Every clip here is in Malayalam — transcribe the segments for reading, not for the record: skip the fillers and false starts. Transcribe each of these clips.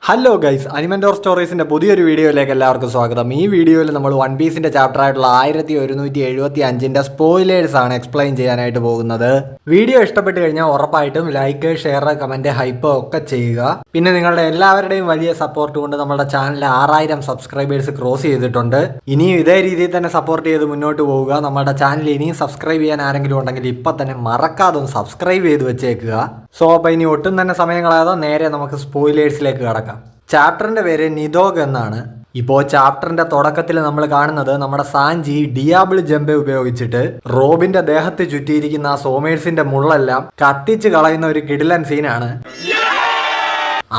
ഹലോ ഗൈസ്, അനിമൻഡോർ സ്റ്റോറീസിന്റെ പുതിയൊരു വീഡിയോയിലേക്ക് എല്ലാവർക്കും സ്വാഗതം. ഈ വീഡിയോയിൽ നമ്മൾ വൺ പീസിന്റെ ചാപ്റ്റർ ആയിട്ടുള്ള 1175ന്റെ സ്പോയിലേഴ്സ് ആണ് എക്സ്പ്ലെയിൻ ചെയ്യാനായിട്ട് പോകുന്നത്. വീഡിയോ ഇഷ്ടപ്പെട്ട് കഴിഞ്ഞാൽ ഉറപ്പായിട്ടും ലൈക്ക്, ഷെയർ, കമന്റ്, ഹൈപ്പ് ഒക്കെ ചെയ്യുക. പിന്നെ നിങ്ങളുടെ എല്ലാവരുടെയും വലിയ സപ്പോർട്ട് കൊണ്ട് നമ്മുടെ ചാനലിൽ 6000 സബ്സ്ക്രൈബേഴ്സ് ക്രോസ് ചെയ്തിട്ടുണ്ട്. ഇനിയും ഇതേ രീതിയിൽ തന്നെ സപ്പോർട്ട് ചെയ്ത് മുന്നോട്ട് പോവുക. നമ്മുടെ ചാനൽ ഇനിയും സബ്സ്ക്രൈബ് ചെയ്യാൻ ആരെങ്കിലും ഉണ്ടെങ്കിൽ ഇപ്പം തന്നെ മറക്കാതെ ഒന്ന് സബ്സ്ക്രൈബ് ചെയ്ത് വെച്ചേക്കുക. സോ അപ്പോൾ ഇനി ഒട്ടും തന്നെ സമയം കളയാതെ നേരെ നമുക്ക് സ്പോയിലേഴ്സിലേക്ക് കടക്കാം. ചാപ്റ്ററിന്റെ പേര് നിദോഗ് എന്നാണ്. ഇപ്പോൾ ചാപ്റ്ററിന്റെ തുടക്കത്തിൽ നമ്മൾ കാണുന്നത് നമ്മുടെ സാഞ്ചി ഡിയാബിൾ ജമ്പ് ഉപയോഗിച്ചിട്ട് റോബിന്റെ ദേഹത്ത് ചുറ്റിയിരിക്കുന്ന ആ സോമേഴ്സിന്റെ മുള്ളെല്ലാം കത്തിച്ച് കളയുന്ന ഒരു കിടിലൻ സീനാണ്.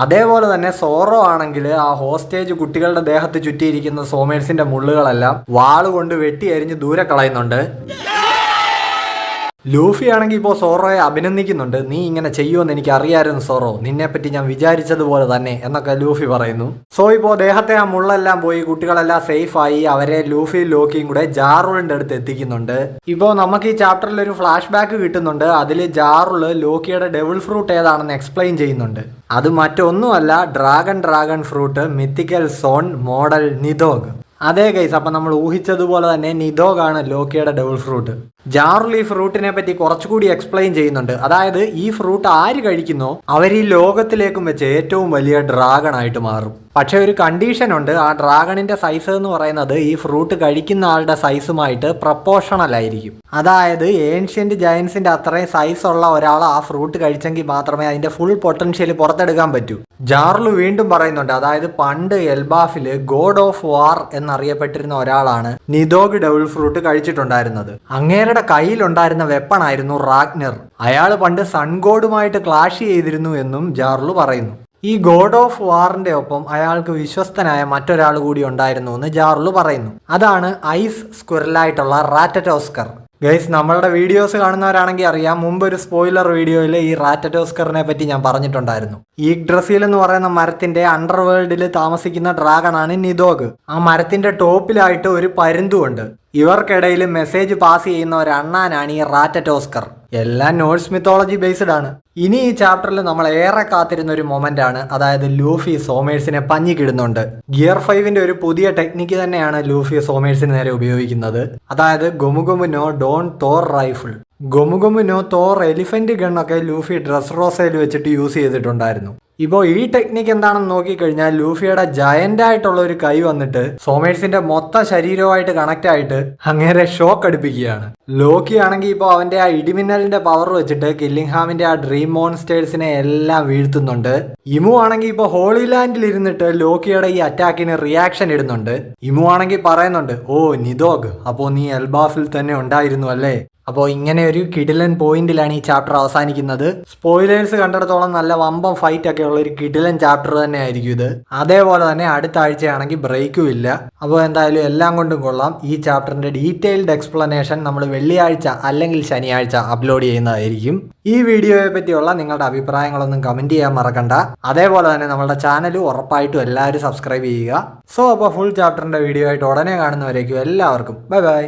അതേപോലെ തന്നെ സോറോ ആണെങ്കിൽ ആ ഹോസ്റ്റേജ് കുട്ടികളുടെ ദേഹത്ത് ചുറ്റിയിരിക്കുന്ന സോമേഴ്സിന്റെ മുള്ളുകളെല്ലാം വാളുകൊണ്ട് വെട്ടി അരിഞ്ഞ് ദൂരെ കളയുന്നുണ്ട്. ലൂഫി ആണെങ്കിൽ ഇപ്പോൾ സോറോയെ അഭിനന്ദിക്കുന്നുണ്ട്. നീ ഇങ്ങനെ ചെയ്യുമെന്ന് എനിക്ക് അറിയാമായിരുന്നു സോറോ, നിന്നെപ്പറ്റി ഞാൻ വിചാരിച്ചതുപോലെ തന്നെ എന്നൊക്കെ ലൂഫി പറയുന്നു. സോ ഇപ്പോൾ ദേഹത്തെ ആ മുള്ളെല്ലാം പോയി കുട്ടികളെല്ലാം സേഫായി അവരെ ലൂഫിയും ലോക്കിയും കൂടെ ജാറുളിന്റെ അടുത്ത് എത്തിക്കുന്നുണ്ട്. ഇപ്പോൾ നമുക്ക് ഈ ചാപ്റ്ററിൽ ഒരു ഫ്ലാഷ് ബാക്ക് കിട്ടുന്നുണ്ട്. അതിൽ ജാറുള് ലോക്കിയുടെ ഡെവിൾ ഫ്രൂട്ട് ഏതാണെന്ന് എക്സ്പ്ലെയിൻ ചെയ്യുന്നുണ്ട്. അത് മറ്റൊന്നുമല്ല, dragon fruit mythical zoan model Nidhogg. അതേ ഗൈസ്, അപ്പം നമ്മൾ ഊഹിച്ചതുപോലെ തന്നെ നിദോഗാണ് ലോക്കിയുടെ ഡെവിൾ ഫ്രൂട്ട്. ജാറുൽ ഈ ഫ്രൂട്ടിനെ പറ്റി കുറച്ചുകൂടി എക്സ്പ്ലെയിൻ ചെയ്യുന്നുണ്ട്. അതായത് ഈ ഫ്രൂട്ട് ആര് കഴിക്കുന്നോ അവർ ഈ ലോകത്തിലേക്കും വെച്ച് ഏറ്റവും വലിയ ഡ്രാഗൺ ആയിട്ട് മാറും. പക്ഷെ ഒരു കണ്ടീഷൻ ഉണ്ട്. ആ ഡ്രാഗണിന്റെ സൈസ് എന്ന് പറയുന്നത് ഈ ഫ്രൂട്ട് കഴിക്കുന്ന ആളുടെ സൈസുമായിട്ട് പ്രപ്പോർഷണൽ ആയിരിക്കും. അതായത് ഏൻഷ്യന്റ് ജയൻസിന്റെ അത്രയും സൈസ് ഉള്ള ഒരാൾ ആ ഫ്രൂട്ട് കഴിച്ചെങ്കിൽ മാത്രമേ അതിന്റെ ഫുൾ പൊട്ടൻഷ്യൽ പുറത്തെടുക്കാൻ പറ്റൂ. ജാറുൽ വീണ്ടും പറയുന്നുണ്ട്, അതായത് പണ്ട് എൽബാഫില് ഗോഡ് ഓഫ് വാർ എന്നറിയപ്പെട്ടിരുന്ന ഒരാളാണ് നിദോഗ് ഡെവിൾ ഫ്രൂട്ട് കഴിച്ചിട്ടുണ്ടായിരുന്നത്. അങ്ങേരുടെ കയ്യിലുണ്ടായിരുന്ന വെപ്പൺ ആയിരുന്നു റാഗ്നർ. അയാൾ പണ്ട് സൺഗോഡുമായിട്ട് ക്ലാഷ് ചെയ്തിരുന്നു എന്നും ജാറുൽ പറയുന്നു. ഈ ഗോഡ് ഓഫ് വാറിന്റെ ഒപ്പം അയാൾക്ക് വിശ്വസ്തനായ മറ്റൊരാൾ കൂടി ഉണ്ടായിരുന്നു എന്ന് ജാറുൽ പറയുന്നു. അതാണ് ഐസ് സ്ക്വിറലായിട്ടുള്ള റാറ്ററ്റോസ്കർ. ഗൈസ്, നമ്മളുടെ വീഡിയോസ് കാണുന്നവരാണെങ്കിൽ അറിയാം, മുമ്പ് ഒരു സ്പോയിലർ വീഡിയോയിൽ ഈ റാറ്ററ്റോസ്കറിനെ പറ്റി ഞാൻ പറഞ്ഞിട്ടുണ്ടായിരുന്നു. ഈ ഡ്രസീൽ എന്ന് പറയുന്ന മരത്തിന്റെ അണ്ടർവേൾഡിൽ താമസിക്കുന്ന ഡ്രാഗണാണ് നിദോഗ്. ആ മരത്തിന്റെ ടോപ്പിലായിട്ട് ഒരു പരുന്തുണ്ട്. ഇവർക്കിടയിൽ മെസ്സേജ് പാസ് ചെയ്യുന്ന ഒരു അണ്ണാനാണ് ഈ റാറ്ററ്റോസ്കർ. എല്ലാം നോർസ് മിത്തോളജി ബേസ്ഡ് ആണ്. ഇനി ഈ ചാപ്റ്ററിൽ നമ്മൾ ഏറെ കാത്തിരുന്ന ഒരു മൊമെന്റ് ആണ്, അതായത് ലൂഫി സോമേഴ്സിനെ പഞ്ഞിക്കിടുന്നുണ്ട്. ഗിയർ 5ന്റെ ഒരു പുതിയ ടെക്നിക്ക് തന്നെയാണ് ലൂഫി സോമേഴ്സിന് നേരെ ഉപയോഗിക്കുന്നത്. അതായത് ഗൊമുഗൊമുനോ ഡോൺ തോർ റൈഫിൾ. ഗൊമുഗൊമുനോ തോർ എലിഫന്റ് ഗണ്ണൊക്കെ ലൂഫി ഡ്രസ് റോസയിൽ വെച്ചിട്ട് യൂസ് ചെയ്തിട്ടുണ്ടായിരുന്നു. ഇപ്പോൾ ഈ ടെക്നിക്ക് എന്താണെന്ന് നോക്കിക്കഴിഞ്ഞാൽ ലൂഫിയുടെ ജയന്റ് ആയിട്ടുള്ള ഒരു കൈ വന്നിട്ട് സോമേഴ്സിന്റെ മൊത്തം ശരീരവുമായിട്ട് കണക്ട് ആയിട്ട് അങ്ങേരെ ഷോക്ക് അടുപ്പിക്കുകയാണ്. ലോക്കി ആണെങ്കിൽ ഇപ്പോൾ അവന്റെ ആ ഇടിമിന്നലിന്റെ പവർ വെച്ചിട്ട് കില്ലിംഗ്ഹാമിന്റെ ആ ഡ്രീം മോൺസ്റ്റേഴ്സിനെ എല്ലാം വീഴ്ത്തുന്നുണ്ട്. ഇമു ആണെങ്കിൽ ഇപ്പോൾ ഹോളി ലാൻഡിൽ ഇരുന്നിട്ട് ലോക്കിയുടെ ഈ അറ്റാക്കിന് റിയാക്ഷൻ ഇടുന്നുണ്ട്. ഇമു ആണെങ്കിൽ പറയുന്നുണ്ട്, ഓ നിദോഗ്, അപ്പോൾ നീ എൽബാഫിൽ തന്നെ ഉണ്ടായിരുന്നു അല്ലേ. അപ്പോൾ ഇങ്ങനെ ഒരു കിടിലൻ പോയിന്റിലാണ് ഈ ചാപ്റ്റർ അവസാനിക്കുന്നത്. സ്പോയിലേഴ്സ് കണ്ടിടത്തോളം നല്ല വമ്പം ഫൈറ്റ് ഒക്കെ ഉള്ള ഒരു കിടിലൻ ചാപ്റ്റർ തന്നെ ആയിരിക്കും ഇത്. അതേപോലെ തന്നെ അടുത്ത ആഴ്ചയാണെങ്കിൽ ബ്രേക്കും ഇല്ല. അപ്പോൾ എന്തായാലും എല്ലാം കൊണ്ടും കൊള്ളാം. ഈ ചാപ്റ്ററിന്റെ ഡീറ്റെയിൽഡ് എക്സ്പ്ലനേഷൻ നമ്മൾ വെള്ളിയാഴ്ച അല്ലെങ്കിൽ ശനിയാഴ്ച അപ്ലോഡ് ചെയ്യുന്നതായിരിക്കും. ഈ വീഡിയോയെ പറ്റിയുള്ള നിങ്ങളുടെ അഭിപ്രായങ്ങളൊന്നും കമന്റ് ചെയ്യാൻ മറക്കണ്ട. അതേപോലെ തന്നെ നമ്മുടെ ചാനൽ ഉറപ്പായിട്ടും എല്ലാവരും സബ്സ്ക്രൈബ് ചെയ്യുക. സോ അപ്പോൾ ഫുൾ ചാപ്റ്ററിന്റെ വീഡിയോ ആയിട്ട് ഉടനെ കാണുന്നവരേക്കും എല്ലാവർക്കും ബൈ ബൈ.